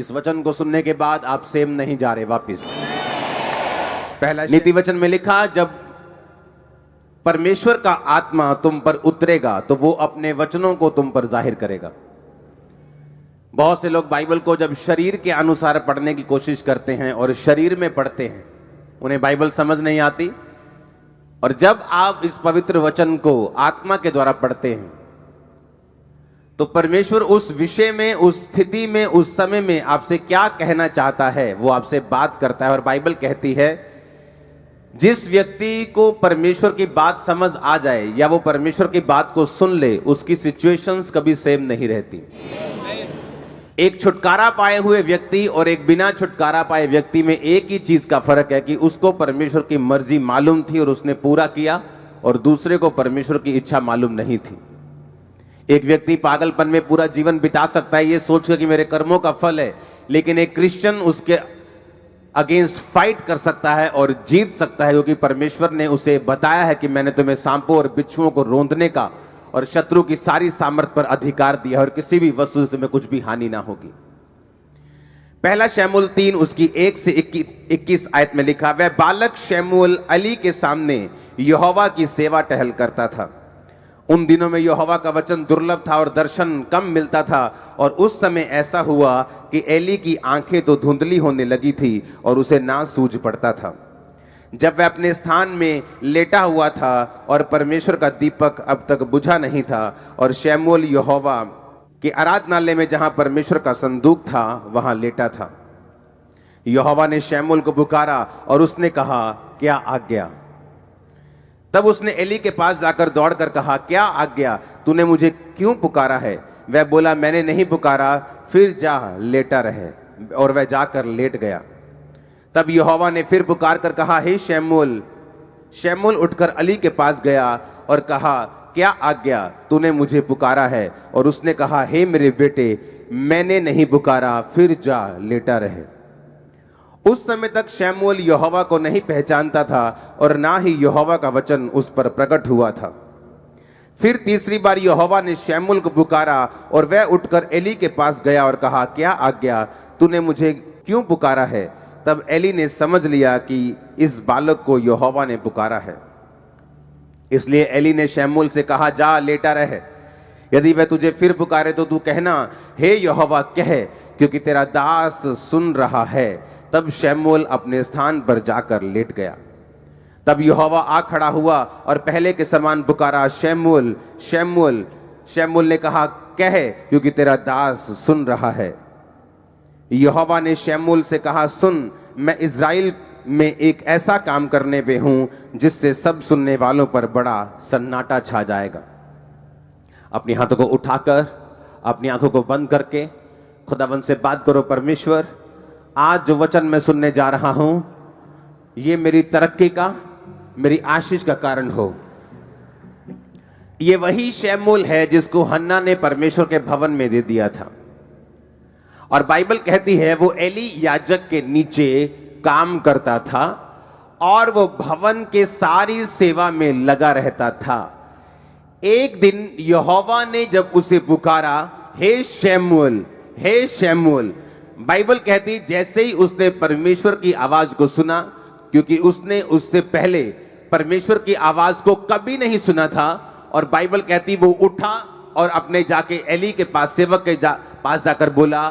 इस वचन को सुनने के बाद आप सेम नहीं जा रहे वापिस। पहला नीति वचन में लिखा, जब परमेश्वर का आत्मा तुम पर उतरेगा तो वो अपने वचनों को तुम पर जाहिर करेगा। बहुत से लोग बाइबल को जब शरीर के अनुसार पढ़ने की कोशिश करते हैं और शरीर में पढ़ते हैं, उन्हें बाइबल समझ नहीं आती। और जब आप इस पवित्र वचन को आत्मा के द्वारा पढ़ते हैं तो परमेश्वर उस विषय में, उस स्थिति में, उस समय में आपसे क्या कहना चाहता है वो आपसे बात करता है। और बाइबल कहती है जिस व्यक्ति को परमेश्वर की बात समझ आ जाए या वो परमेश्वर की बात को सुन ले, उसकी सिचुएशंस कभी सेम नहीं रहती। एक छुटकारा पाए हुए व्यक्ति और एक बिना छुटकारा पाए व्यक्ति में एक ही चीज का फर्क है कि उसको परमेश्वर की मर्जी मालूम थी और उसने पूरा किया, और दूसरे को परमेश्वर की इच्छा मालूम नहीं थी। एक व्यक्ति पागलपन में पूरा जीवन बिता सकता है ये सोचकर कि मेरे कर्मों का फल है, लेकिन एक क्रिश्चियन उसके अगेंस्ट फाइट कर सकता है और जीत सकता है, क्योंकि परमेश्वर ने उसे बताया है कि मैंने तुम्हें सांपों और बिच्छुओं को रौंदने का और शत्रु की सारी सामर्थ पर अधिकार दिया और किसी भी वस्तु से तुम्हें कुछ भी हानि ना होगी। पहला शमूएल 3 उसकी 1 से 21 आयत में लिखा, वह बालक शमूएल अली के सामने यहोवा की सेवा टहल करता था। उन दिनों में यहोवा का वचन दुर्लभ था और दर्शन कम मिलता था। और उस समय ऐसा हुआ कि एली की आंखें तो धुंधली होने लगी थी और उसे ना सूझ पड़ता था। जब वह अपने स्थान में लेटा हुआ था और परमेश्वर का दीपक अब तक बुझा नहीं था, और शमूएल यहोवा के आराधनालय में जहां परमेश्वर का संदूक था वहां लेटा था। यहोवा ने शमूएल को पुकारा और उसने कहा, क्या आज्ञा? तब उसने एली के पास जाकर दौड़कर कहा, क्या आज्ञा? तूने मुझे क्यों पुकारा है? वह बोला, मैंने नहीं पुकारा, फिर जा लेटा रहे। और वह जाकर लेट गया। तब यहोवा ने फिर पुकार कर कहा, हे शमूएल। शमूएल उठकर अली के पास गया और कहा, क्या आज्ञा? तूने मुझे पुकारा है। और उसने कहा, हे मेरे बेटे, मैंने नहीं पुकारा, फिर जा लेटा रहे। उस समय तक शमूएल यहोवा को नहीं पहचानता था और ना ही यहोवा का वचन उस पर प्रकट हुआ था। फिर तीसरी बार यहोवा ने शमूएल को पुकारा और वह उठकर एली के पास गया और कहा, क्या आज्ञा? तूने मुझे क्यों पुकारा है? तब एली ने समझ लिया कि इस बालक को यहोवा ने पुकारा है। इसलिए एली ने शमूएल से कहा, जा लेटा रहे। यदि वह तुझे फिर पुकारे तो तू कहना, हे यहोवा कह, क्योंकि तेरा दास सुन रहा है। तब शमूएल अपने स्थान पर जाकर लेट गया। तब यहोवा आ खड़ा हुआ और पहले के समान पुकारा, शमूएल, शमूएल। शमूएल ने कहा, कह, क्योंकि तेरा दास सुन रहा है। यहोवा ने शमूएल से कहा, सुन, मैं इज़राइल में एक ऐसा काम करने पे हूं जिससे सब सुनने वालों पर बड़ा सन्नाटा छा जाएगा। अपने हाथों को उठाकर, अपनी आंखों को बंद करके खुदावंद से बात करो, परमेश्वर, आज जो वचन मैं सुनने जा रहा हूं ये मेरी तरक्की का, मेरी आशीष का कारण हो। ये वही शमूएल है जिसको हन्ना ने परमेश्वर के भवन में दे दिया था। और बाइबल कहती है वो एली याजक के नीचे काम करता था और वो भवन के सारी सेवा में लगा रहता था। एक दिन यहोवा ने जब उसे पुकारा, हे शमूएल, हे शमूएल। बाइबल कहती जैसे ही उसने परमेश्वर की आवाज को सुना, क्योंककि उसने उससे पहले परमेश्वर की आवाज को कभी नहीं सुना था, और बाइबल कहती वो उठा और अपने जाके एली के पास, सेवक के पास जाकर बोला,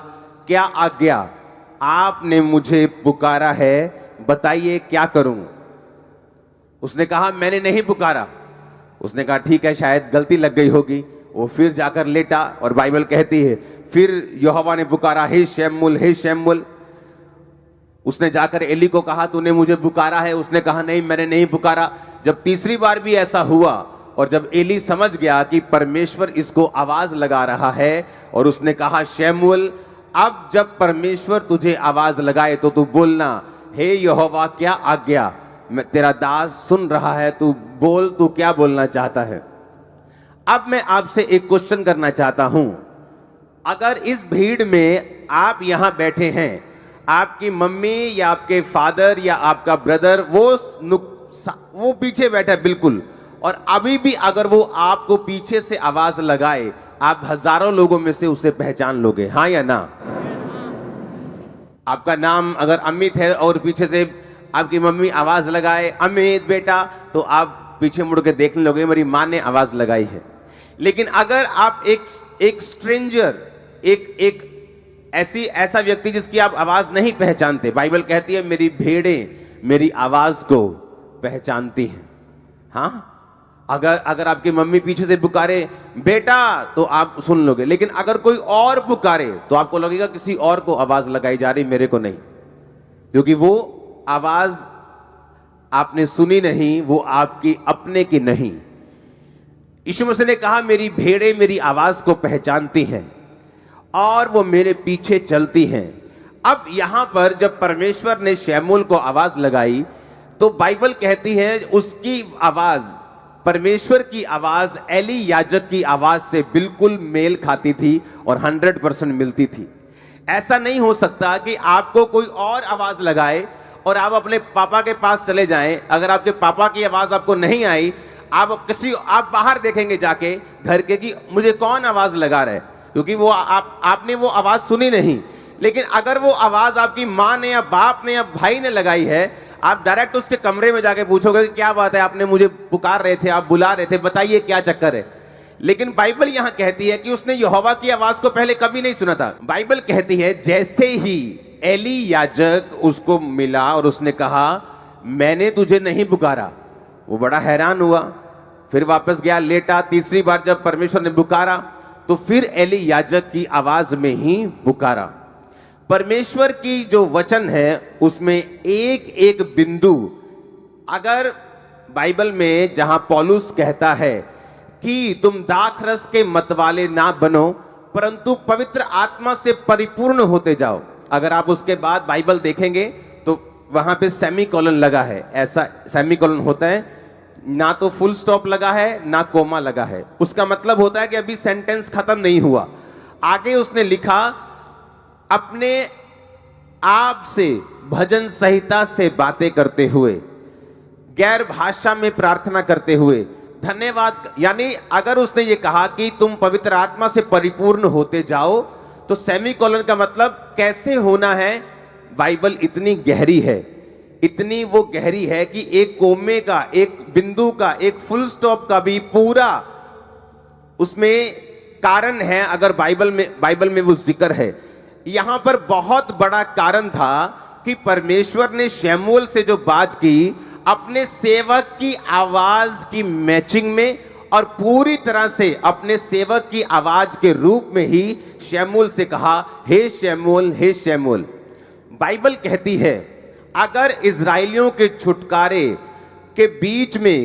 क्या आज्ञा? आपने मुझे पुकारा है, बताइए क्या करूं? उसने कहा, मैंने नहीं पुकारा। उसने कहा, ठीक है, शायद गलती लग गई होगी। वो फिर जाकर लेटा और बाइबल कहती है फिर यहोवा ने पुकारा, हे शमूएल, हे शमूएल। उसने जाकर एली को कहा, तूने मुझे पुकारा है? उसने कहा, नहीं, मैंने नहीं पुकारा। जब तीसरी बार भी ऐसा हुआ और जब एली समझ गया कि परमेश्वर इसको आवाज लगा रहा है, और उसने कहा, शमूएल, अब जब परमेश्वर तुझे आवाज लगाए तो तू बोलना, हे यहोवा, क्या आज्ञा? तेरा दास सुन रहा है, तू बोल, तू क्या बोलना चाहता है? अब मैं आपसे एक क्वेश्चन करना चाहता हूं। अगर इस भीड़ में आप यहां बैठे हैं, आपकी मम्मी या आपके फादर या आपका ब्रदर वो पीछे बैठा है बिल्कुल, और अभी भी अगर वो आपको पीछे से आवाज लगाए, आप हजारों लोगों में से उसे पहचान लोगे, हाँ या ना? आपका नाम अगर अमित है और पीछे से आपकी मम्मी आवाज लगाए अमित बेटा, तो आप पीछे मुड़ के देखने लोगे मेरी माँ ने आवाज लगाई है। लेकिन अगर आप एक स्ट्रेंजर, एक ऐसा व्यक्ति जिसकी आप आवाज नहीं पहचानते, बाइबल कहती है मेरी भेड़ें मेरी आवाज को पहचानती हैं। हाँ, अगर आपकी मम्मी पीछे से पुकारे बेटा तो आप सुन लोगे, लेकिन अगर कोई और पुकारे तो आपको लगेगा किसी और को आवाज लगाई जा रही, मेरे को नहीं, क्योंकि वो आवाज आपने सुनी नहीं, वो आपकी अपने की नहीं। यीशु मसीह ने कहा मेरी भेड़ें मेरी आवाज को पहचानती हैं और वो मेरे पीछे चलती हैं। अब यहां पर जब परमेश्वर ने शमूएल को आवाज लगाई तो बाइबल कहती है उसकी आवाज, परमेश्वर की आवाज एली याजक की आवाज से बिल्कुल मेल खाती थी और 100% मिलती थी। ऐसा नहीं हो सकता कि आपको कोई और आवाज लगाए और आप अपने पापा के पास चले जाएं। अगर आपके पापा की आवाज आपको नहीं आई, आप बाहर देखेंगे जाके घर के कि मुझे कौन आवाज लगा रहा है, क्योंकि वो आपने वो आवाज सुनी नहीं। लेकिन अगर वो आवाज आपकी माँ ने या बाप ने या भाई ने लगाई है, आप डायरेक्ट उसके कमरे में जाके पूछोगे कि क्या बात है, आपने मुझे पुकार रहे थे, आप बुला रहे थे, बताइए क्या चक्कर है। लेकिन बाइबल यहां कहती है कि उसने यहोवा की आवाज को पहले कभी नहीं सुना था। बाइबल कहती है जैसे ही एली याजक उसको मिला और उसने कहा मैंने तुझे नहीं पुकारा, वो बड़ा हैरान हुआ, फिर वापस गया, लेटा। तीसरी बार जब परमेश्वर ने पुकारा तो फिर एली याजक की आवाज में ही पुकारा। परमेश्वर की जो वचन है उसमें एक एक बिंदु, अगर बाइबल में जहां पौलुस कहता है कि तुम दाखरस के मतवाले ना बनो परंतु पवित्र आत्मा से परिपूर्ण होते जाओ, अगर आप उसके बाद बाइबल देखेंगे तो वहां पे सेमीकोलन लगा है। ऐसा सेमीकोलन होता है, ना तो फुल स्टॉप लगा है ना कोमा लगा है। उसका मतलब होता है कि अभी सेंटेंस खत्म नहीं हुआ। आगे उसने लिखा अपने आप से भजन संहिता से बातें करते हुए, गैर भाषा में प्रार्थना करते हुए धन्यवाद। यानी अगर उसने ये कहा कि तुम पवित्र आत्मा से परिपूर्ण होते जाओ, तो सेमीकोलन का मतलब कैसे होना है। बाइबल इतनी गहरी है, इतनी वो गहरी है कि एक कोमे का, एक बिंदु का, एक फुल स्टॉप का भी पूरा उसमें कारण है। अगर बाइबल में वो जिक्र है, यहां पर बहुत बड़ा कारण था कि परमेश्वर ने शमूएल से जो बात की अपने सेवक की आवाज की मैचिंग में और पूरी तरह से अपने सेवक की आवाज के रूप में ही शमूएल से कहा हे शमूएल, हे शमूएल। बाइबल कहती है अगर इजराइलियों के छुटकारे के बीच में,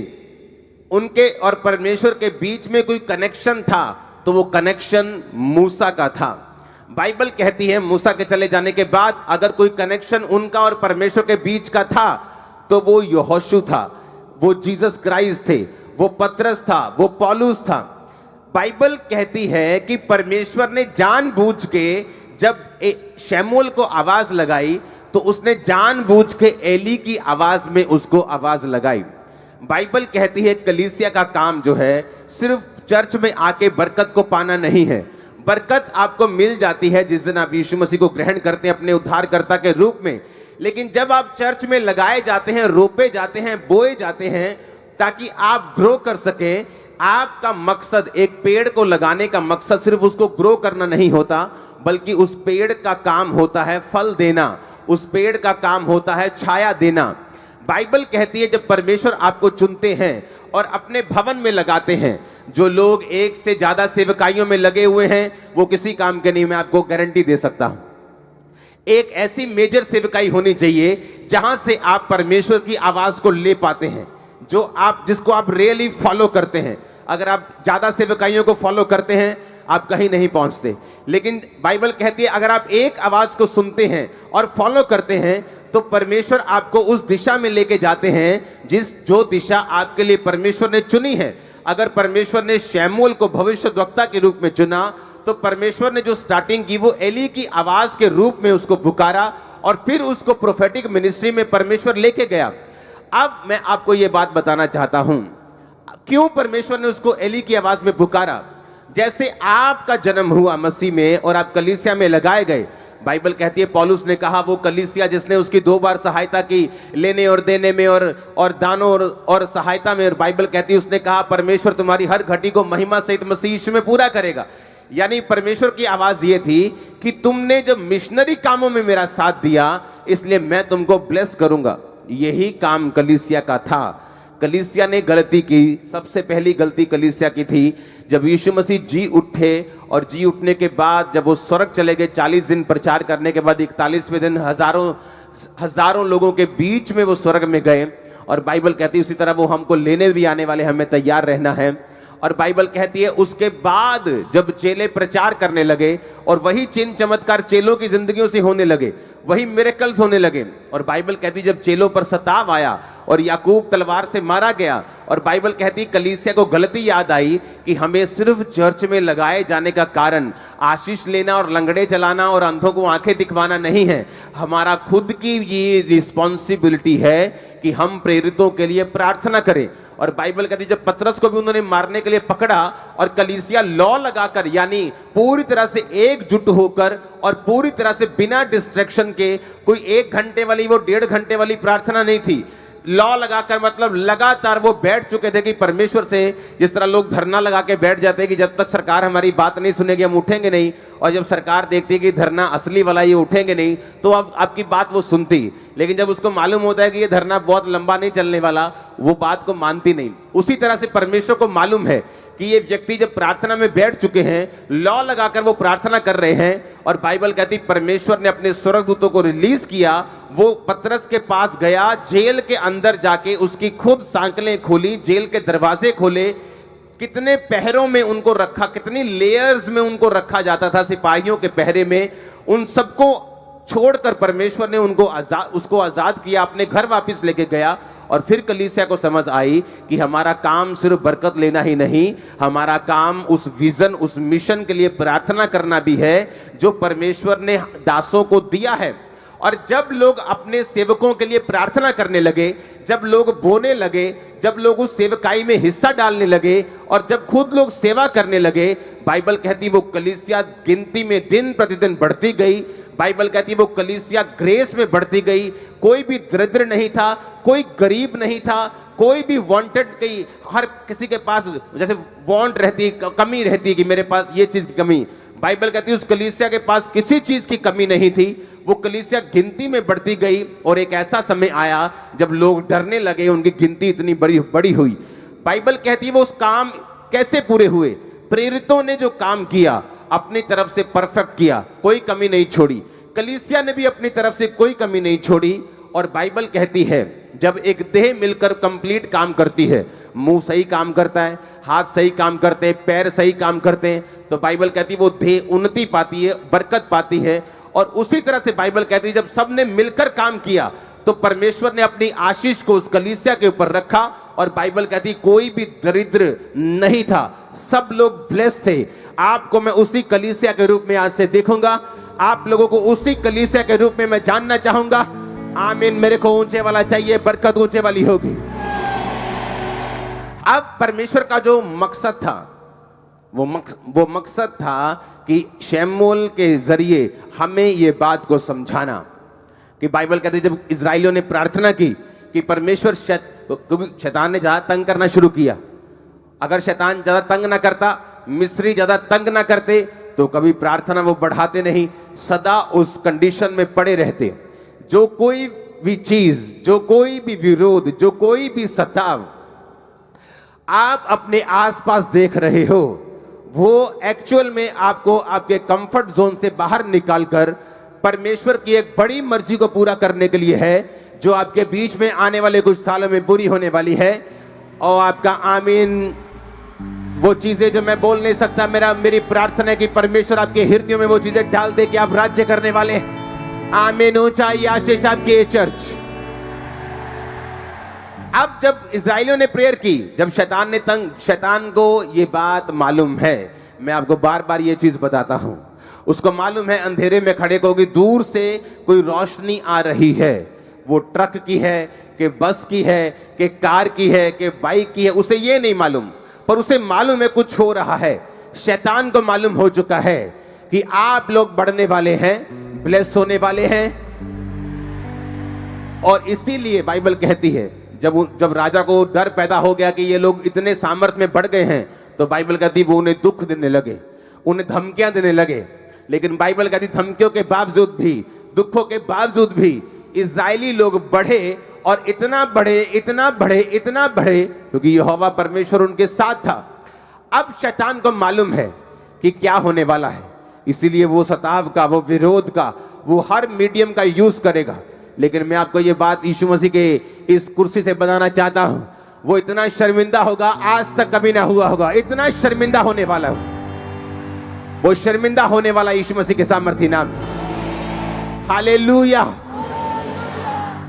उनके और परमेश्वर के बीच में कोई कनेक्शन था तो वो कनेक्शन मूसा का था। बाइबल कहती है मूसा के चले जाने के बाद अगर कोई कनेक्शन उनका और परमेश्वर के बीच का था तो वो यहोशू था, वो जीसस क्राइस्ट थे, वो पतरस था, वो पौलुस था। बाइबल कहती है कि परमेश्वर ने जानबूझ के जब शमूएल को आवाज लगाई तो उसने जानबूझ के एली की आवाज में उसको आवाज लगाई। बाइबल कहती है कलीसिया का काम जो है सिर्फ चर्च में आके बरकत को पाना नहीं है। बरकत आपको मिल जाती है जिस दिन आप यीशु मसीह को ग्रहण करते हैं अपने उद्धारकर्ता के रूप में। लेकिन जब आप चर्च में लगाए जाते हैं, रोपे जाते हैं, बोए जाते हैं ताकि आप ग्रो कर सकें, आपका मकसद, एक पेड़ को लगाने का मकसद सिर्फ उसको ग्रो करना नहीं होता, बल्कि उस पेड़ का काम होता है फल देना, उस पेड़ का काम होता है छाया देना। बाइबल कहती है जब परमेश्वर आपको चुनते हैं और अपने भवन में लगाते हैं, जो लोग एक से ज्यादा सेवकाइयों में लगे हुए हैं वो किसी काम के नहीं, मैं आपको गारंटी दे सकता हूं। एक ऐसी मेजर सेवकाई होनी चाहिए जहां से आप परमेश्वर की आवाज को ले पाते हैं, जिसको आप रियली फॉलो करते हैं। अगर आप ज्यादा सेवकाइयों को फॉलो करते हैं आप कहीं नहीं पहुंचते। लेकिन बाइबल कहती है अगर आप एक आवाज को सुनते हैं और फॉलो करते हैं तो परमेश्वर आपको उस दिशा में लेके जाते हैं जो दिशा आपके लिए परमेश्वर ने चुनी है। अगर परमेश्वर ने शमूएल को भविष्यद्वक्ता के रूप में चुना तो परमेश्वर ने जो स्टार्टिंग की वो एली की आवाज के रूप में उसको पुकारा और फिर उसको प्रोफेटिक मिनिस्ट्री में परमेश्वर लेके गया। अब मैं आपको ये बात बताना चाहता हूं क्यों परमेश्वर ने उसको एली की आवाज में पुकारा। जैसे आपका जन्म हुआ मसीह में और आप कलीसिया में लगाए गए, बाइबल कहती है पौलुस ने कहा वो कलीसिया जिसने उसकी 2 बार सहायता की लेने और देने में और दानों और सहायता में, और बाइबल कहती है उसने कहा परमेश्वर तुम्हारी हर घटी को महिमा सहित मसीह यीशु में पूरा करेगा। यानी परमेश्वर की आवाज ये थी कि तुमने जब मिशनरी कामों में मेरा साथ दिया इसलिए मैं तुमको ब्लेस करूंगा। यही काम कलीसिया का था। कलीसिया ने गलती की, सबसे पहली गलती कलीसिया की थी जब यीशु मसीह जी उठे, और जी उठने के बाद जब वो स्वर्ग चले गए 40 दिन प्रचार करने के बाद 41वें दिन हजारों लोगों के बीच में वो स्वर्ग में गए। और बाइबल कहती है उसी तरह वो हमको लेने भी आने वाले, हमें तैयार रहना है। और बाइबल कहती है उसके बाद जब चेले प्रचार करने लगे और वही चिन्ह चमत्कार चेलों की जिंदगियों से होने लगे, वही मिरेकल्स होने लगे। और बाइबल कहती जब चेलों पर सताव आया और याकूब तलवार से मारा गया, और बाइबल कहती कलीसिया को गलती याद आई कि हमें सिर्फ चर्च में लगाए जाने का कारण आशीष लेना और लंगड़े चलाना और अंधों को आंखें दिखवाना नहीं है। हमारा खुद की ये रिस्पॉन्सिबिलिटी है कि हम प्रेरितों के लिए प्रार्थना करें। और बाइबल कहती जब पतरस को भी उन्होंने मारने के लिए पकड़ा और कलीसिया लॉ लगाकर, यानी पूरी तरह से एकजुट होकर और पूरी तरह से बिना डिस्ट्रैक्शन के, कोई 1 घंटे वाली वो 1.5 घंटे वाली प्रार्थना नहीं थी, लॉ लगाकर मतलब लगातार वो बैठ चुके थे कि परमेश्वर से, जिस तरह लोग धरना लगा के बैठ जाते हैं कि जब तक सरकार हमारी बात नहीं सुनेगी हम उठेंगे नहीं, और जब सरकार देखती है कि धरना असली वाला ये उठेंगे नहीं तो अब आपकी बात वो सुनती, लेकिन जब उसको मालूम होता है कि ये धरना बहुत लंबा नहीं चलने वाला, वो बात को मानती नहीं। उसी तरह से परमेश्वर को मालूम है कि ये व्यक्ति जब प्रार्थना में बैठ चुके हैं, लॉ लगाकर वो प्रार्थना कर रहे हैं, और बाइबल कहती परमेश्वर ने अपने स्वर्गदूतों को रिलीज किया। वो पतरस के पास गया, जेल के अंदर जाके उसकी खुद सांकलें खोली, जेल के दरवाजे खोले, कितने पहरों में उनको रखा, कितनी लेयर्स में उनको रखा जाता था सिपाहियों के पहरे में, उन सबको छोड़कर परमेश्वर ने उसको आजाद किया, अपने घर वापस लेके गया। और फिर कलीसिया को समझ आई कि हमारा काम सिर्फ बरकत लेना ही नहीं, हमारा काम उस विजन, उस मिशन के लिए प्रार्थना करना भी है जो परमेश्वर ने दासों को दिया है। और जब लोग अपने सेवकों के लिए प्रार्थना करने लगे, जब लोग बोने लगे, जब लोग उस सेवकाई में हिस्सा डालने लगे और जब खुद लोग सेवा करने लगे, बाइबल कहती वो कलीसिया गिनती में दिन प्रतिदिन बढ़ती गई। बाइबल कहती है वो कलीसिया ग्रेस में बढ़ती गई। कोई भी दरिद्र नहीं था, कोई गरीब नहीं था, कोई भी वांटेड की, हर किसी के पास जैसे वांट रहती, कमी रहती कि मेरे पास ये चीज की कमी, बाइबल कहती है उस कलीसिया के पास किसी चीज की कमी नहीं थी। वो कलीसिया गिनती में बढ़ती गई और एक ऐसा समय आया जब लोग डरने लगे, उनकी गिनती इतनी बड़ी हुई। बाइबल कहती है वो उस काम कैसे पूरे हुए, प्रेरितों ने जो काम किया अपनी तरफ से परफेक्ट किया, कोई कमी नहीं छोड़ी। कलीसिया ने भी अपनी तरफ से कोई कमी नहीं छोड़ी। और बाइबल कहती है जब एक देह मिलकर कंप्लीट काम करती है, मुंह सही काम करता है, हाथ सही काम करते हैं, पैर सही काम करते हैं, तो बाइबल कहती है वो देह उन्नति पाती है, बरकत पाती है। और उसी तरह से बाइबल कहती है जब सबने मिलकर काम किया तो परमेश्वर ने अपनी आशीष को उस कलीसिया के ऊपर रखा। और बाइबल कहती कोई भी दरिद्र नहीं था, सब लोग ब्लेस्ड थे। आपको मैं उसी कलीसिया के रूप में आज से देखूंगा, आप लोगों को उसी कलीसिया के रूप में मैं जानना चाहूंगा। आमीन। मेरे को ऊंचे वाला चाहिए, बरकत ऊंचे वाली होगी। अब परमेश्वर का जो मकसद था वो मकसद था कि शमूएल के जरिए हमें ये बात को समझाना कि बाइबल कहती है जब इजराइलियों ने प्रार्थना की कि परमेश्वर, क्योंकि शैतान ने ज्यादा तंग करना शुरू किया, अगर शैतान ज्यादा तंग ना करता, मिस्री ज्यादा तंग ना करते तो कभी प्रार्थना वो बढ़ाते नहीं, सदा उस कंडीशन में पड़े रहते। जो कोई भी चीज, जो कोई भी विरोध, जो कोई भी सताव आप अपने आसपास देख रहे हो, वो एक्चुअल में आपको आपके कंफर्ट जोन से बाहर निकालकर परमेश्वर की एक बड़ी मर्जी को पूरा करने के लिए है, जो आपके बीच में आने वाले कुछ सालों में पूरी होने वाली है। और आपका आमीन। वो चीजें जो मैं बोल नहीं सकता, मेरी प्रार्थना है कि परमेश्वर आपके हृदयों में वो चीजें डाल दे कि आप राज्य करने वाले हैं। आमीन। ऊंचाई आशीष आपकी चर्च। अब जब इजराइलियों ने प्रेयर की, जब शैतान को ये बात मालूम है, मैं आपको बार बार ये चीज बताता हूं, उसको मालूम है अंधेरे में खड़े को कि दूर से कोई रोशनी आ रही है, वो ट्रक की है कि बस की है कि कार की है कि बाइक की है, उसे ये नहीं मालूम, पर उसे मालूम है कुछ हो रहा है। शैतान को मालूम हो चुका है कि आप लोग बढ़ने वाले हैं, ब्लेस होने वाले हैं। और इसीलिए बाइबल कहती है जब राजा को डर पैदा हो गया कि ये लोग इतने सामर्थ में बढ़ गए हैं, तो बाइबल कहती वो उन्हें दुख देने लगे, उन्हें धमकियां देने लगे। लेकिन बाइबल कहती धमकियों के बावजूद भी, दुखों के बावजूद भी इजरायली लोग बढ़े और इतना बढ़े, इतना बढ़े, इतना बढ़े, क्योंकि यहोवा परमेश्वर उनके साथ था। अब शैतान को मालूम है कि क्या होने वाला है, इसीलिए वो सताव का, वो विरोध का, वो हर मीडियम का यूज करेगा। लेकिन मैं आपको ये बात यीशु मसीह के इस कुर्सी से बताना चाहता हूं, वो इतना शर्मिंदा होगा आज तक कभी ना हुआ होगा, इतना शर्मिंदा होने वाला है, वो शर्मिंदा होने वाला यीशु मसीह के सामर्थी नाम में। हालेलुया।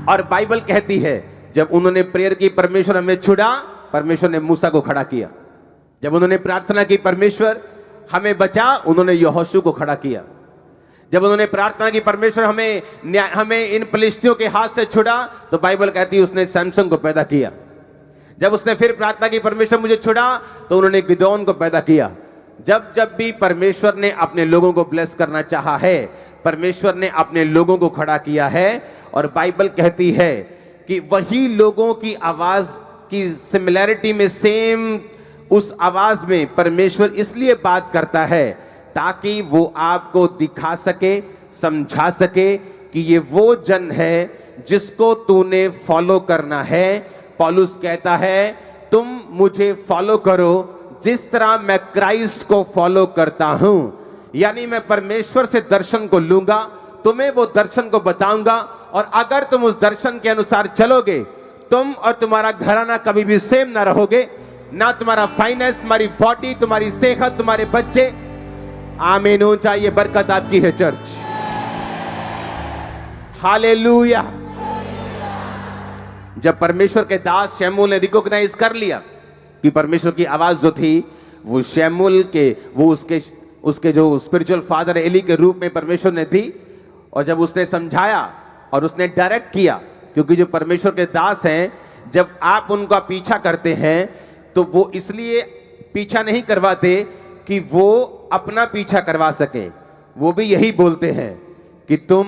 और बाइबल कहती है जब उन्होंने प्रेयर की परमेश्वर हमें छुड़ा, परमेश्वर ने मूसा को खड़ा किया। जब उन्होंने प्रार्थना की परमेश्वर हमें बचा, उन्होंने यहोशू को खड़ा किया। जब उन्होंने प्रार्थना की परमेश्वर हमें इन फिलिस्तियों के हाथ से छुड़ा, तो बाइबल कहती है उसने सैमसन को पैदा किया। जब उसने फिर प्रार्थना की परमेश्वर मुझे छुड़ा, तो उन्होंने गिदोन को पैदा किया। जब जब भी परमेश्वर ने अपने लोगों को ब्लेस करना चाहा है, परमेश्वर ने अपने लोगों को खड़ा किया है। और बाइबल कहती है कि वही लोगों की आवाज की सिमिलैरिटी में, सेम उस आवाज में परमेश्वर इसलिए बात करता है ताकि वो आपको दिखा सके, समझा सके कि ये वो जन है जिसको तूने फॉलो करना है। पौलुस कहता है तुम मुझे फॉलो करो जिस तरह मैं क्राइस्ट को फॉलो करता हूं। यानी मैं परमेश्वर से दर्शन को लूंगा, तुम्हें वो दर्शन को बताऊंगा, और अगर तुम उस दर्शन के अनुसार चलोगे, तुम और तुम्हारा घराना कभी भी सेम ना रहोगे, ना तुम्हारा फाइनेंस, तुम्हारी बॉडी, तुम्हारी सेहत, तुम्हारे बच्चे। आमीन हो चाहिए, बरकत आपकी है चर्च। हालेलुया। जब परमेश्वर के दास शमूएल ने रिकॉग्नाइज कर लिया कि परमेश्वर की आवाज जो थी वो शमूएल के, वो उसके जो स्पिरिचुअल फादर एली के रूप में परमेश्वर ने थी, और जब उसने समझाया और उसने डायरेक्ट किया, क्योंकि जो परमेश्वर के दास हैं, जब आप उनका पीछा करते हैं तो वो इसलिए पीछा नहीं करवाते कि वो अपना पीछा करवा सके। वो भी यही बोलते हैं कि तुम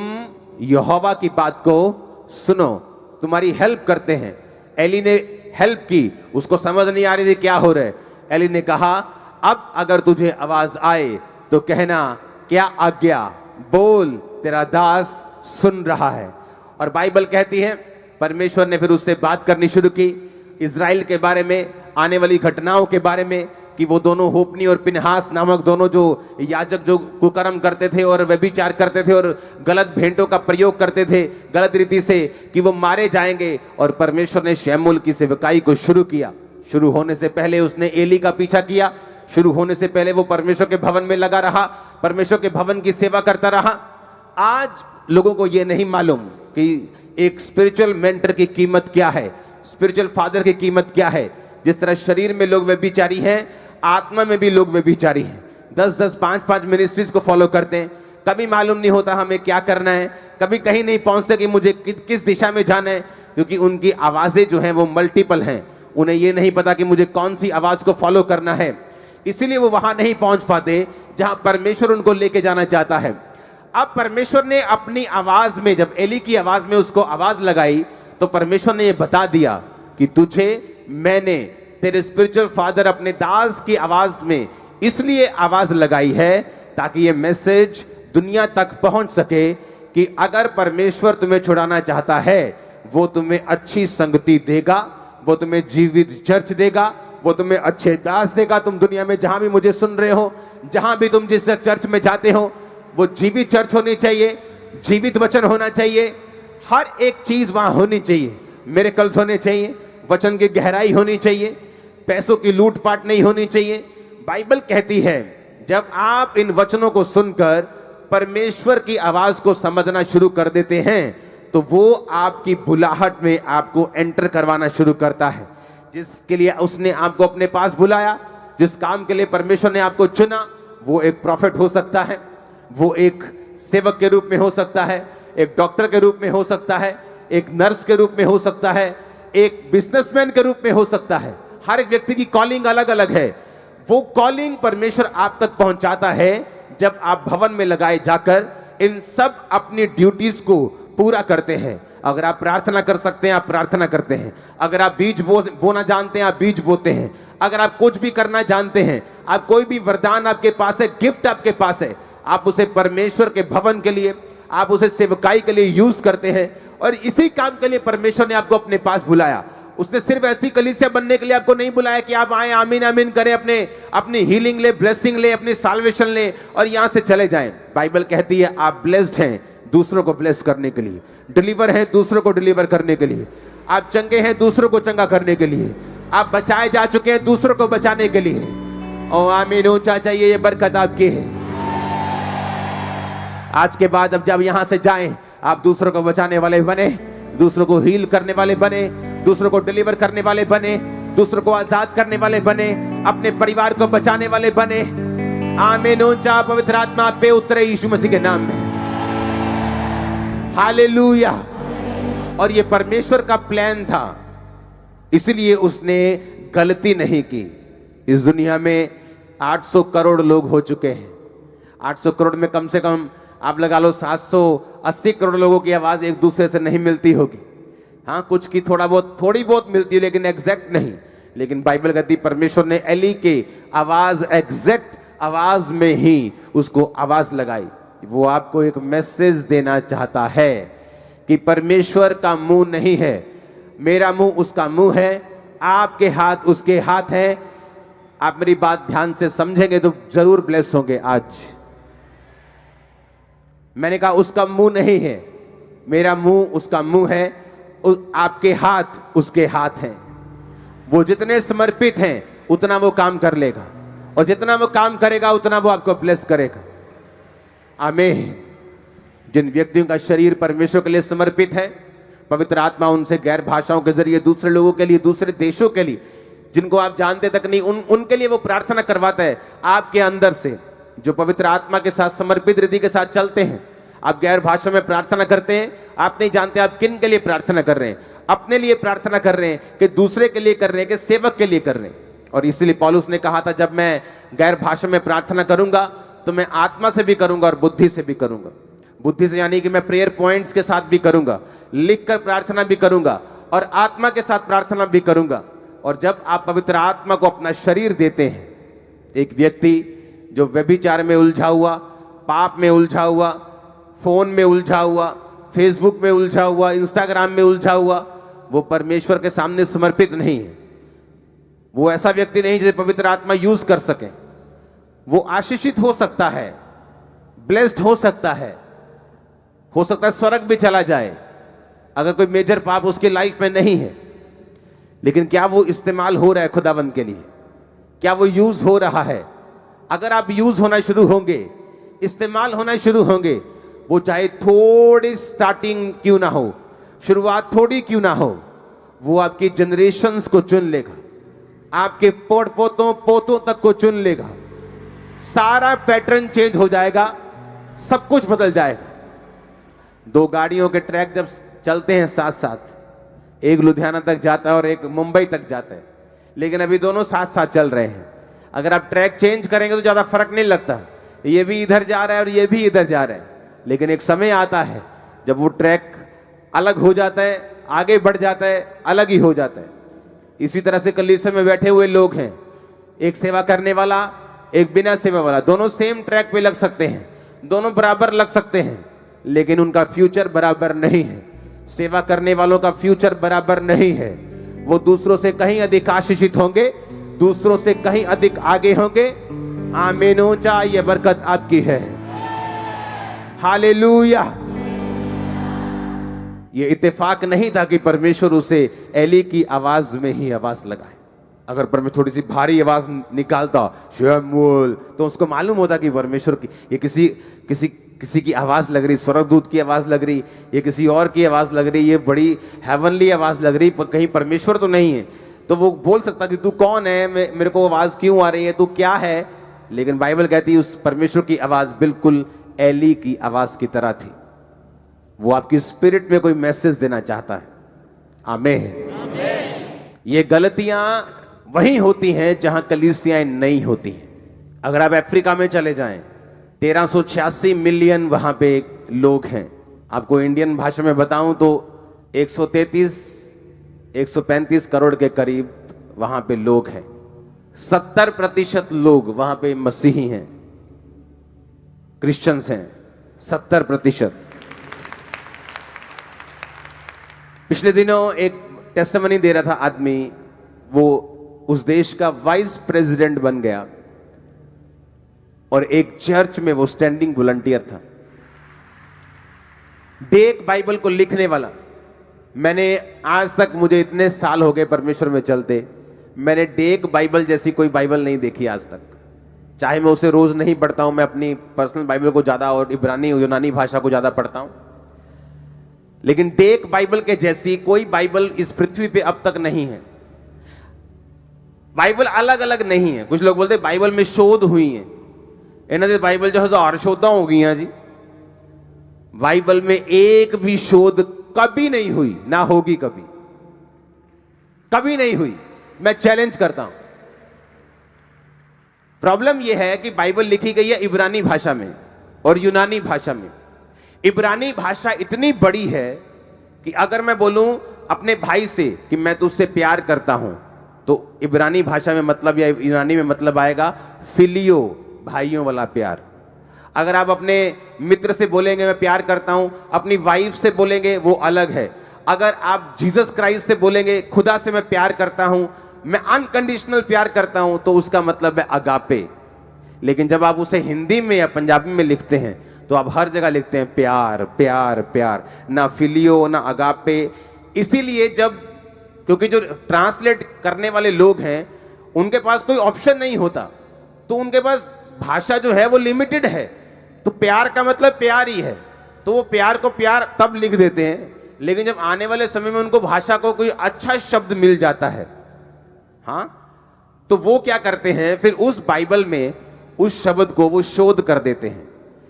यहोवा की बात को सुनो, तुम्हारी हेल्प करते हैं। एली ने हेल्प की, उसको समझ नहीं आ रही थी क्या हो रहा है। एली ने कहा अब अगर तुझे आवाज आए तो कहना क्या आज्ञा, बोल, तेरा दास सुन रहा है। और बाइबल कहती है परमेश्वर ने फिर उससे बात करनी शुरू की इजराइल के बारे में, आने वाली घटनाओं के बारे में, कि वो दोनों होपनी और पिनहास नामक दोनों जो याजक जो कुकर्म करते थे और व्यभिचार करते थे और गलत भेंटों का प्रयोग करते थे गलत रीति से, कि वो मारे जाएंगे। और परमेश्वर ने शमूएल की सेवकाई को शुरू किया। शुरू होने से पहले उसने एली का पीछा किया, शुरू होने से पहले वो परमेश्वर के भवन में लगा रहा, परमेश्वर के भवन की सेवा करता रहा। आज लोगों को ये नहीं मालूम कि एक स्पिरिचुअल मेंटर की कीमत क्या है, स्पिरिचुअल फादर की कीमत क्या है। जिस तरह शरीर में लोग व्यभिचारी हैं, आत्मा में भी लोग व्यभिचारी हैं। 10-10, 5-5 मिनिस्ट्रीज को फॉलो करते हैं, कभी मालूम नहीं होता हमें क्या करना है, कभी कहीं नहीं पहुंचते कि मुझे किस दिशा में जाना है, क्योंकि उनकी आवाजें जो हैं वो मल्टीपल हैं। उन्हें ये नहीं पता कि मुझे कौन सी आवाज को फॉलो करना है, इसीलिए वो वहां नहीं पहुंच पाते जहां परमेश्वर उनको लेके जाना चाहता है। अब परमेश्वर ने अपनी आवाज में, जब एली की आवाज में उसको आवाज लगाई, तो परमेश्वर ने ये बता दिया कि तुझे मैंने, तेरे स्पिरिचुअल फादर अपने दास की आवाज में इसलिए आवाज लगाई है ताकि ये मैसेज दुनिया तक पहुंच सके कि अगर परमेश्वर तुम्हें छुड़ाना चाहता है, वो तुम्हें अच्छी संगति देगा, वो तुम्हें जीवित चर्च देगा, वो तुम्हें अच्छे दास देगा। तुम दुनिया में जहां भी मुझे सुन रहे हो, जहां भी तुम जिस चर्च में जाते हो, वो जीवित चर्च होनी चाहिए, जीवित वचन होना चाहिए, हर एक चीज वहां होनी चाहिए। मिरेकल्स होने चाहिए, वचन की गहराई होनी चाहिए, पैसों की लूटपाट नहीं होनी चाहिए। बाइबल कहती है जब आप इन वचनों को सुनकर परमेश्वर की आवाज को समझना शुरू कर देते हैं, तो वो आपकी बुलाहट में आपको एंटर करवाना शुरू करता है। जिसके लिए उसने आपको अपने पास बुलाया, जिस काम के लिए परमेश्वर ने आपको चुना, वो एक प्रॉफिट हो सकता है, वो एक सेवक के रूप में हो सकता है, एक डॉक्टर के रूप में हो सकता है, एक नर्स के रूप में हो सकता है, एक बिजनेसमैन के रूप में हो सकता है। हर एक व्यक्ति की कॉलिंग अलग अलग है। वो कॉलिंग परमेश्वर आप तक पहुंचाता है जब आप भवन में लगाए जाकर इन सब अपनी ड्यूटीज को पूरा करते हैं। अगर आप प्रार्थना कर सकते हैं, आप प्रार्थना करते हैं। अगर आप बीज बोना जानते हैं, आप बीज बोते हैं। अगर आप कुछ भी करना जानते हैं, आप कोई भी वरदान आपके पास है, गिफ्ट आपके पास है, आप उसे परमेश्वर के भवन के लिए, आप उसे सेवकाई के लिए यूज करते हैं। और इसी काम के लिए परमेश्वर ने आपको अपने पास बुलाया। उसने सिर्फ ऐसी कलीसिया बनने के लिए आपको नहीं बुलाया कि आप आए, आमीन आमीन करें, अपनी हीलिंग ले, ब्लेसिंग ले, अपनी साल्वेशन ले और यहां से चले जाएं। बाइबल कहती है आप ब्लेस्ड हैं दूसरों को ब्लेस करने के लिए, डिलीवर हैं दूसरों को डिलीवर करने के लिए, आप चंगे हैं दूसरों को चंगा करने के लिए, आप बचाए जा चुके हैं दूसरों को बचाने के लिए। ओ आमीन, ऊंचा चाहिए, ये बरकत आपकी है। आज के बाद अब जब यहां से जाएं, आप दूसरों को बचाने वाले बने, दूसरों को हील करने वाले बने, दूसरों को डिलीवर करने वाले बने, दूसरों को आजाद करने वाले बने, अपने परिवार को बचाने वाले बने। आमीन, ऊंचा, पवित्र आत्मा आप पे उतरे यीशु मसीह के नाम में। हालेलुया। और ये परमेश्वर का प्लान था, इसलिए उसने गलती नहीं की। इस दुनिया में 800 करोड़ लोग हो चुके हैं। 800 करोड़ में कम से कम आप लगा लो 780 करोड़ लोगों की आवाज एक दूसरे से नहीं मिलती होगी। हाँ, कुछ की थोड़ी बहुत मिलती है, लेकिन एग्जैक्ट नहीं। लेकिन बाइबल कहती परमेश्वर ने एली के आवाज, एग्जैक्ट आवाज में ही उसको आवाज लगाई। वो आपको एक मैसेज देना चाहता है कि परमेश्वर का मुंह नहीं है, मेरा मुंह उसका मुंह है, आपके हाथ उसके हाथ है। आप मेरी बात ध्यान से समझेंगे तो जरूर ब्लेस होंगे। आज मैंने कहा उसका मुंह नहीं है, मेरा मुंह उसका मुंह है, आपके हाथ उसके हाथ हैं। वो जितने समर्पित हैं उतना वो काम कर लेगा, और जितना वो काम करेगा उतना वो आपको ब्लेस करेगा। आमीन। जिन व्यक्तियों का शरीर परमेश्वर के लिए समर्पित है, पवित्र आत्मा उनसे गैर भाषाओं के जरिए दूसरे लोगों के लिए, दूसरे देशों के लिए, जिनको आप जानते तक नहीं, उनके लिए वो प्रार्थना करवाता है आपके अंदर से। जो पवित्र आत्मा के साथ समर्पित हृदय के साथ चलते हैं, आप गैर भाषा में प्रार्थना करते हैं, आप नहीं जानते आप किन के लिए प्रार्थना कर रहे हैं। अपने लिए प्रार्थना कर रहे हैं कि दूसरे के लिए कर रहे हैं कि सेवक के लिए कर रहे हैं। और इसलिए पौलुस ने कहा था, जब मैं गैर भाषा में प्रार्थना करूंगा तो मैं आत्मा से भी करूंगा और बुद्धि से भी करूंगा। बुद्धि से यानी कि मैं प्रेयर पॉइंट्स के साथ भी करूंगा, लिखकर प्रार्थना भी करूंगा, और आत्मा के साथ प्रार्थना भी करूंगा। और जब आप पवित्र आत्मा को अपना शरीर देते हैं, एक व्यक्ति जो व्यभिचार में उलझा हुआ, पाप में उलझा हुआ, फोन में उलझा हुआ, फेसबुक में उलझा हुआ, इंस्टाग्राम में उलझा हुआ, वो परमेश्वर के सामने समर्पित नहीं है। वो ऐसा व्यक्ति नहीं जिसे पवित्र आत्मा यूज कर सके। वो आशीषित हो सकता है, ब्लेस्ड हो सकता है स्वर्ग भी चला जाए अगर कोई मेजर पाप उसकी लाइफ में नहीं है। लेकिन क्या वो इस्तेमाल हो रहा है खुदावंद के लिए? क्या वो यूज हो रहा है? अगर आप यूज होना शुरू होंगे, इस्तेमाल होना शुरू होंगे, वो चाहे थोड़ी स्टार्टिंग क्यों ना हो, शुरुआत थोड़ी क्यों ना हो, वो आपकी जनरेशंस को चुन लेगा, आपके पोतों तक को चुन लेगा। सारा पैटर्न चेंज हो जाएगा, सब कुछ बदल जाएगा। दो गाड़ियों के ट्रैक जब चलते हैं साथ साथ, एक लुधियाना तक जाता है और एक मुंबई तक जाता है, लेकिन अभी दोनों साथ साथ चल रहे हैं। अगर आप ट्रैक चेंज करेंगे तो ज्यादा फर्क नहीं लगता, ये भी इधर जा रहा है और ये भी इधर जा रहा है। लेकिन एक समय आता है जब वो ट्रैक अलग हो जाता है, आगे बढ़ जाता है, अलग ही हो जाता है। इसी तरह से कलीसिया में बैठे हुए लोग हैं, एक सेवा करने वाला, एक बिना सेवा वाला, दोनों सेम ट्रैक पे लग सकते हैं, दोनों बराबर लग सकते हैं, लेकिन उनका फ्यूचर बराबर नहीं है। सेवा करने वालों का फ्यूचर बराबर नहीं है। वो दूसरों से कहीं अधिक आशीषित होंगे, दूसरों से कहीं अधिक आगे होंगे। आमीन, ऊंचा, ये बरकत आपकी है। हालेलुया। ये इत्तेफाक नहीं था कि परमेश्वर उसे एली की आवाज में ही आवाज लगाए। अगर परमेश्वर थोड़ी सी भारी आवाज निकालता, शमूएल, तो उसको मालूम होता कि परमेश्वर की ये किसी की आवाज लग रही, स्वर्गदूत की आवाज लग रही, ये किसी और की आवाज लग रही, ये बड़ी हेवनली आवाज लग रही, कहीं परमेश्वर तो नहीं है। तो वो बोल सकता कि तू कौन है, मेरे को आवाज क्यों आ रही है, तू क्या है। लेकिन बाइबल कहती है उस परमेश्वर की आवाज बिल्कुल एली की आवाज की तरह थी। वो आपकी स्पिरिट में कोई मैसेज देना चाहता है। आमीन। ये गलतियां वहीं होती हैं जहां कलीसियाएं नहीं होती हैं। अगर आप अफ्रीका में चले जाएं, 1386 मिलियन वहां पे लोग हैं। आपको इंडियन भाषा में बताऊं तो 135 करोड़ के करीब वहां पे लोग हैं। 70% लोग वहां पे मसीही हैं, क्रिश्चियंस हैं, 70%। पिछले दिनों एक टेस्टिमनी दे रहा था आदमी, वो उस देश का वाइस प्रेसिडेंट बन गया और एक चर्च में वो स्टैंडिंग वॉलंटियर था। डेक बाइबल को लिखने वाला। मैंने आज तक, मुझे इतने साल हो गए परमेश्वर में चलते, मैंने डेक बाइबल जैसी कोई बाइबल नहीं देखी आज तक। चाहे मैं उसे रोज नहीं पढ़ता हूं, मैं अपनी पर्सनल बाइबल को ज्यादा और इब्रानी यूनानी भाषा को ज्यादा पढ़ता हूं, लेकिन डेक बाइबल के जैसी कोई बाइबल इस पृथ्वी पे अब तक नहीं है। बाइबल अलग अलग नहीं है। कुछ लोग बोलते बाइबल में शोध हुई है, इन्होंने बाइबल जो 1000 शोधा हो गई हैं जी। बाइबल में एक भी शोध कभी नहीं हुई, ना होगी कभी, कभी नहीं हुई। मैं चैलेंज करता हूं। प्रॉब्लम यह है कि बाइबल लिखी गई है इब्रानी भाषा में और यूनानी भाषा में। इब्रानी भाषा इतनी बड़ी है कि अगर मैं बोलूं अपने भाई से कि मैं तुझसे प्यार करता हूं, तो इब्रानी भाषा में मतलब या यूनानी में मतलब आएगा फिलियो, भाइयों वाला प्यार। अगर आप अपने मित्र से बोलेंगे मैं प्यार करता हूं, अपनी वाइफ से बोलेंगे, वो अलग है। अगर आप जीसस क्राइस्ट से बोलेंगे खुदा से मैं प्यार करता हूं, मैं अनकंडीशनल प्यार करता हूं, तो उसका मतलब है अगापे। लेकिन जब आप उसे हिंदी में या पंजाबी में लिखते हैं तो आप हर जगह लिखते हैं प्यार प्यार प्यार, ना फिलियो ना अगापे। इसीलिए क्योंकि जो ट्रांसलेट करने वाले लोग हैं उनके पास कोई ऑप्शन नहीं होता, तो उनके पास भाषा जो है वो लिमिटेड है। तो प्यार का मतलब प्यार ही है, तो वो प्यार को प्यार तब लिख देते हैं। लेकिन जब आने वाले समय में उनको भाषा को कोई अच्छा शब्द मिल जाता है, हाँ, तो वो क्या करते हैं, फिर उस बाइबल में उस शब्द को वो शोध कर देते हैं।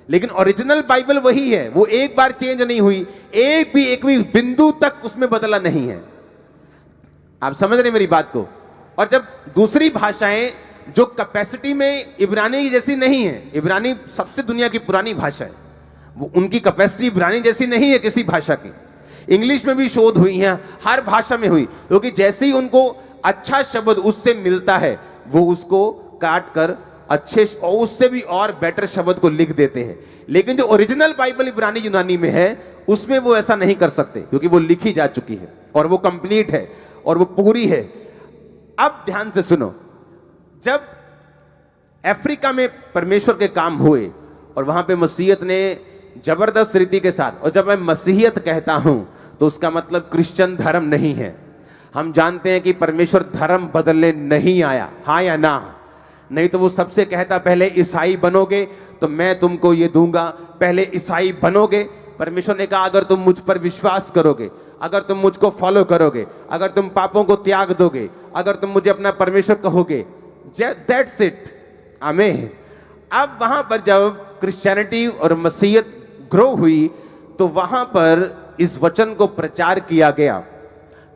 लेकिन ओरिजिनल बाइबल वही है, वो एक बार चेंज नहीं हुई, एक भी बिंदु तक उसमें बदला नहीं है। आप समझ रहे मेरी बात को। और जब दूसरी भाषाएं जो कैपेसिटी में इब्रानी जैसी नहीं है, इब्रानी सबसे दुनिया की पुरानी भाषा है, वो उनकी कैपेसिटी इब्रानी जैसी नहीं है किसी भाषा की। इंग्लिश में भी शोध हुई है, हर भाषा में हुई, क्योंकि जैसे ही उनको अच्छा शब्द उससे मिलता है वो उसको काट कर अच्छे और उससे भी और बेटर शब्द को लिख देते हैं। लेकिन जो ओरिजिनल बाइबल इब्रानी यूनानी में है उसमें वो ऐसा नहीं कर सकते, क्योंकि वो लिखी जा चुकी है और वो कंप्लीट है और वो पूरी है। अब ध्यान से सुनो, जब अफ्रीका में परमेश्वर के काम हुए और वहां पे मसीहत ने जबरदस्त रीति के साथ, और जब मैं मसीहियत कहता हूं तो उसका मतलब क्रिश्चियन धर्म नहीं है। हम जानते हैं कि परमेश्वर धर्म बदलने नहीं आया, हाँ या ना? नहीं तो वो सबसे कहता पहले ईसाई बनोगे तो मैं तुमको ये दूंगा, पहले ईसाई बनोगे। परमेश्वर ने कहा अगर तुम मुझ पर विश्वास करोगे, अगर तुम मुझको फॉलो करोगे, अगर तुम पापों को त्याग दोगे, अगर तुम मुझे अपना परमेश्वर कहोगे, दैट्स इट, आमीन। अब वहां पर जब क्रिश्चियनिटी और मसीहत ग्रो हुई तो वहां पर इस वचन को प्रचार किया गया।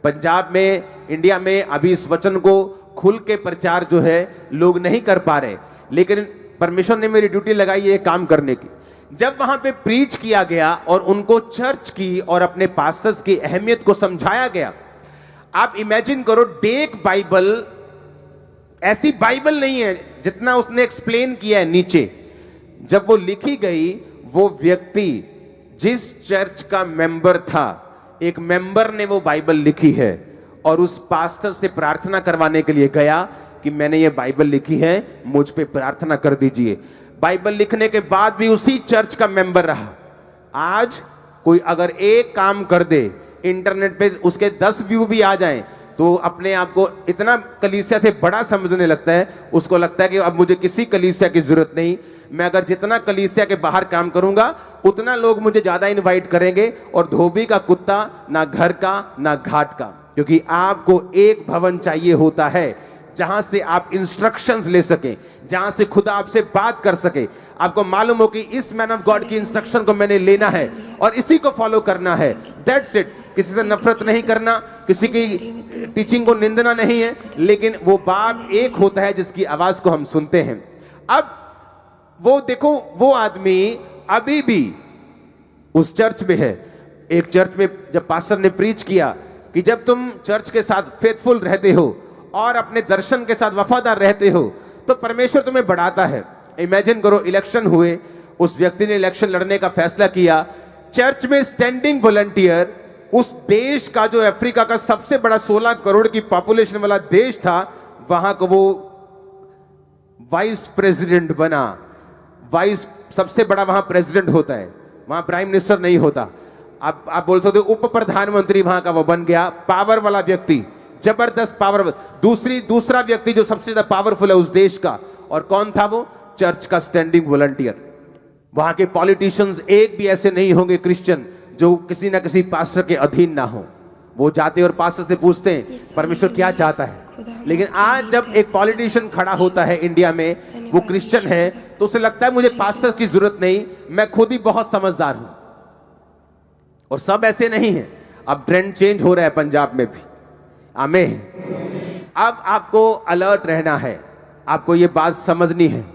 पंजाब में, इंडिया में अभी इस वचन को खुल के प्रचार जो है लोग नहीं कर पा रहे, लेकिन परमेश्वर ने मेरी ड्यूटी लगाई ये काम करने की। जब वहां पे प्रीच किया गया और उनको चर्च की और अपने पास्टर्स की अहमियत को समझाया गया। आप इमेजिन करो, डेक बाइबल ऐसी बाइबल नहीं है जितना उसने एक्सप्लेन किया है नीचे। जब वो लिखी गई, वो व्यक्ति जिस चर्च का मेंबर था, एक मेंबर ने वो बाइबल लिखी है और उस पास्टर से प्रार्थना करवाने के लिए गया कि मैंने ये बाइबल लिखी है, मुझ पे प्रार्थना कर दीजिए। बाइबल लिखने के बाद भी उसी चर्च का मेंबर रहा। आज कोई अगर एक काम कर दे, इंटरनेट पे उसके 10 व्यू भी आ जाएं, तो अपने आप को इतना कलीसिया से बड़ा समझने लगता है। उसको लगता है कि अब मुझे किसी कलीसिया की जरूरत नहीं, मैं अगर जितना कलीसिया के बाहर काम करूंगा उतना लोग मुझे ज्यादा इनवाइट करेंगे, और धोबी का कुत्ता ना घर का ना घाट का। क्योंकि आपको एक भवन चाहिए होता है जहां से आप इंस्ट्रक्शंस ले सके, जहां से खुदा आपसे बात कर सके। आपको मालूम हो कि इस मैन ऑफ गॉड की इंस्ट्रक्शन को मैंने लेना है और इसी को फॉलो करना है, दैट्स इट। किसी से नफरत नहीं करना, किसी की टीचिंग को निंदना नहीं है, लेकिन वो बाप एक होता है जिसकी आवाज को हम सुनते हैं। अब वो देखो, वो आदमी अभी भी उस चर्च में है। एक चर्च में जब पास्टर ने प्रीच किया कि जब तुम चर्च के साथ फेथफुल रहते हो और अपने दर्शन के साथ वफादार रहते हो तो परमेश्वर तुम्हें बढ़ाता है। इमेजिन करो, इलेक्शन हुए, उस व्यक्ति ने इलेक्शन लड़ने का फैसला किया, चर्च में स्टैंडिंग वॉलंटियर, उस देश का जो अफ्रीका का सबसे बड़ा 16 करोड़ की पॉपुलेशन वाला देश था, वहां को वो वाइस प्रेसिडेंट बना। वाइस सबसे बड़ा वहां प्रेसिडेंट होता है, वहां प्राइम मिनिस्टर नहीं होता। आप बोल सकते हो उप प्रधानमंत्री वहां का वो बन गया, पावर वाला व्यक्ति, जबरदस्त पावर। दूसरा व्यक्ति जो सबसे ज्यादा पावरफुल है उस देश का, और कौन था वो? चर्च का स्टैंडिंग वॉलंटियर। वहां के पॉलिटिशियंस एक भी ऐसे नहीं होंगे क्रिश्चियन जो किसी ना किसी पास्टर के अधीन ना हो। वो जाते और पास्टर से पूछते हैं परमेश्वर क्या चाहता है। लेकिन आज जब एक पॉलिटिशियन खड़ा होता है इंडिया में, वो क्रिश्चियन है, तो उसे लगता है मुझे पास्टर की जरूरत नहीं, मैं खुद ही बहुत समझदार हूं। और सब ऐसे नहीं है, अब ट्रेंड चेंज हो रहा है पंजाब में भी। आमीन। अब आपको अलर्ट रहना है, आपको यह बात समझनी है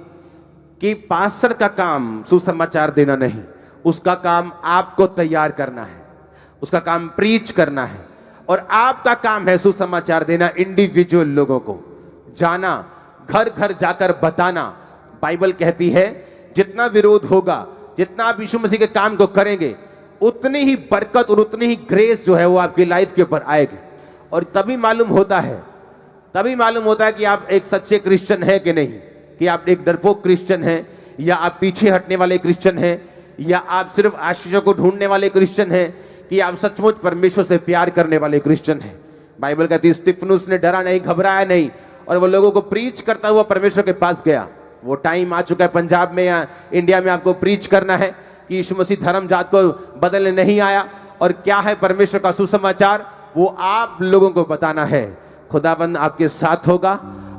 कि पास्टर का काम सुसमाचार देना नहीं, उसका काम आपको तैयार करना है, उसका काम प्रीच करना है, और आपका काम है सुसमाचार देना इंडिविजुअल लोगों को, जाना, घर घर जाकर बताना। बाइबल कहती है जितना विरोध होगा, जितना आप यीशु मसीह के काम को करेंगे, उतनी ही बरकत और उतनी ही ग्रेस जो है वो आपकी लाइफ के ऊपर आएगी। और तभी मालूम होता है कि आप एक सच्चे क्रिश्चियन है कि नहीं, कि आप एक डरपोक क्रिश्चियन हैं, या आप पीछे हटने वाले क्रिश्चियन हैं, या आप सिर्फ आशीषों को ढूंढने वाले क्रिश्चियन हैं, कि आप सचमुच परमेश्वर से प्यार करने वाले क्रिश्चियन हैं। बाइबल कहती है स्तिफनुस ने डरा नहीं, घबराया नहीं, और वो लोगों को प्रीच करता हुआ परमेश्वर के पास गया। वो टाइम आ चुका है पंजाब में या इंडिया में आपको प्रीच करना है कि यीशु मसीह धर्म जात को बदलने नहीं आया, और क्या है परमेश्वर का सुसमाचार, वो आप लोगों को बताना है। खुदाबंद आपके साथ होगा,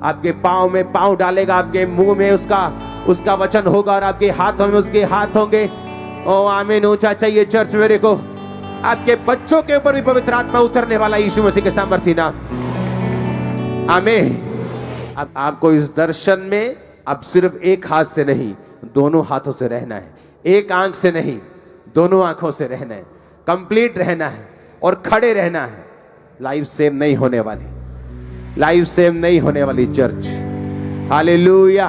आपके पांव में पांव डालेगा, आपके मुंह में उसका वचन होगा, और आपके हाथों में उसके हाथ होंगे। ओ आमीन। ऊंचा चाहिए चर्च मेरे को। आपके बच्चों के ऊपर भी पवित्र आत्मा उतरने वाला यीशु मसीह के सामर्थ्य नाम। आमीन। अब आपको इस दर्शन में अब सिर्फ एक हाथ से नहीं, दोनों हाथों से रहना है, एक आंख से नहीं, दोनों आंखों से रहना है, कंप्लीट रहना है और खड़े रहना है। लाइफ सेम नहीं होने वाली, लाइफ सेम नहीं होने वाली चर्च। Hallelujah,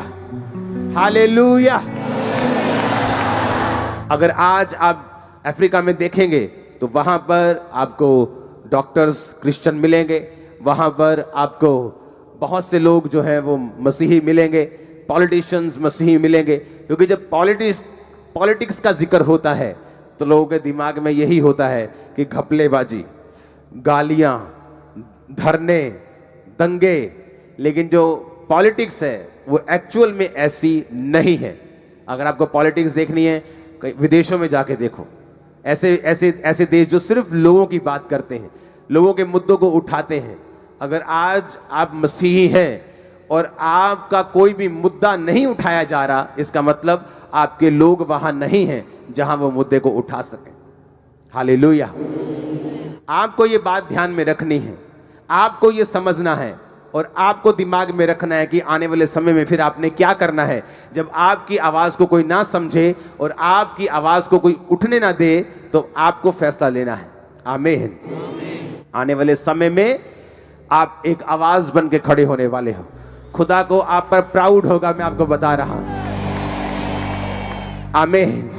hallelujah. अगर आज आप अफ्रीका में देखेंगे तो वहां पर आपको डॉक्टर्स क्रिश्चियन मिलेंगे, वहां पर आपको बहुत से लोग जो हैं वो मसीही मिलेंगे, पॉलिटिशियंस मसीही मिलेंगे। क्योंकि जब पॉलिटिक्स का जिक्र होता है तो लोगों के दिमाग में यही होता है कि घपलेबाजी, गालियां, धरने, दंगे। लेकिन जो पॉलिटिक्स है वो एक्चुअल में ऐसी नहीं है। अगर आपको पॉलिटिक्स देखनी है, विदेशों में जाके देखो, ऐसे देश जो सिर्फ लोगों की बात करते हैं, लोगों के मुद्दों को उठाते हैं। अगर आज आप मसीही हैं और आपका कोई भी मुद्दा नहीं उठाया जा रहा, इसका मतलब आपके लोग वहां नहीं हैं जहां वो मुद्दे को उठा सकें। हालेलुया। आपको ये बात ध्यान में रखनी है, आपको ये समझना है, और आपको दिमाग में रखना है कि आने वाले समय में फिर आपने क्या करना है। जब आपकी आवाज को कोई ना समझे और आपकी आवाज को कोई उठने ना दे, तो आपको फैसला लेना है। आमीन। आने वाले समय में आप एक आवाज बन के खड़े होने वाले हो। खुदा को आप पर प्राउड होगा, मैं आपको बता रहा हूं। आमीन।